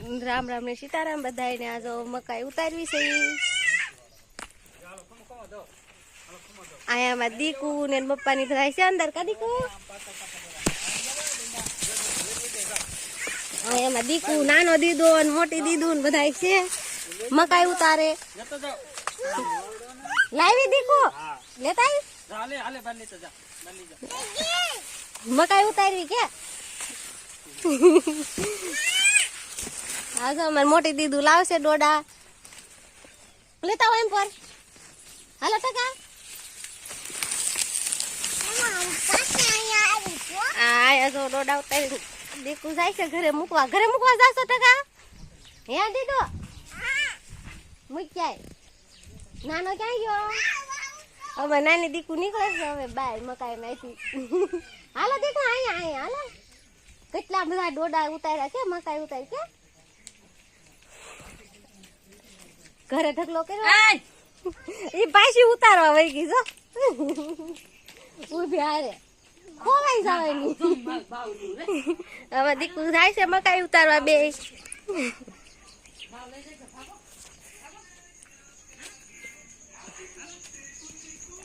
રામ રામ ને સીતારામ બધાને આ જો મકાઈ ઉતારવી છે આયામાં દીકુ ને પપ્પાની ભરાય છે અંદર કા દીકુ આયામાં દીકુ નાનો દીદો ને મોટી દીદુ ને બધાય છે મકાઈ ઉતારે લાવી દીકુ લેતા મકાઈ ઉતારવી કે હા અમાર મોટી દીદુ લાવશે ડોડા લેતા હોય એમ પર હાલો ટકા આ જો ડોડા ઉતારી દીકુ જાય છે ઘરે મૂકવા જાશો ટકા હે દીદો મૂક જાય નાનો ક્યાં ગયો હવે નાની દીકુ નીકળે છે હવે બાય મકાઈ નાખી હાલો દીકુ અહીંયા હાલો કેટલા બધા ડોડા ઉતાર્યા કે મકાઈ ઉતારી કે ઘરે ઢગલો કર્યો એ પાછી ઉતારવા વહી ગઈ જો ઉભી હારે ખોવાઈ જવાની હવે દીકુ જાય છે મકાઈ ઉતારવા બે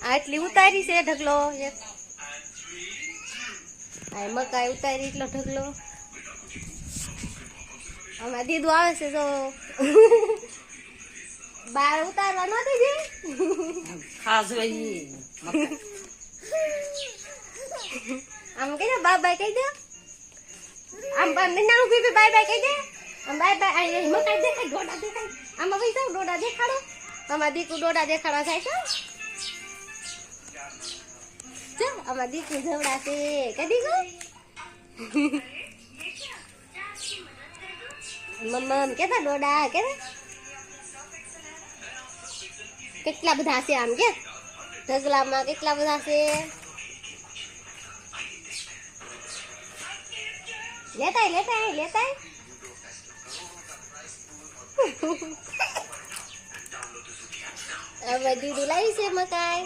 આટલી ઉતારી છે ઢગલો મકાઈ ઉતારી એટલો ઢગલો આમાં દીદુ આવે છે તો બાર ઉતારવા નહોતી જી ખાસ આમ કહી દે બાય કહી દે આમ નાનું બીબી બાય કહી દે આમ બાય મકાઈ દેખાય ડોડા દેખાય આમાં ભાઈ જાવ ડોડા દેખાડો આમાં દીકુ ડોડા દેખાડવા જાય છે આમાં દીકુ જવડા છે કદી ગો મમ્મા કેતા ડોડા કે કેટલા બધા છે આમ કે ઢગલામાં કેટલા બધા છે લેતાય હવે દીદી લાવી છે મકાઈ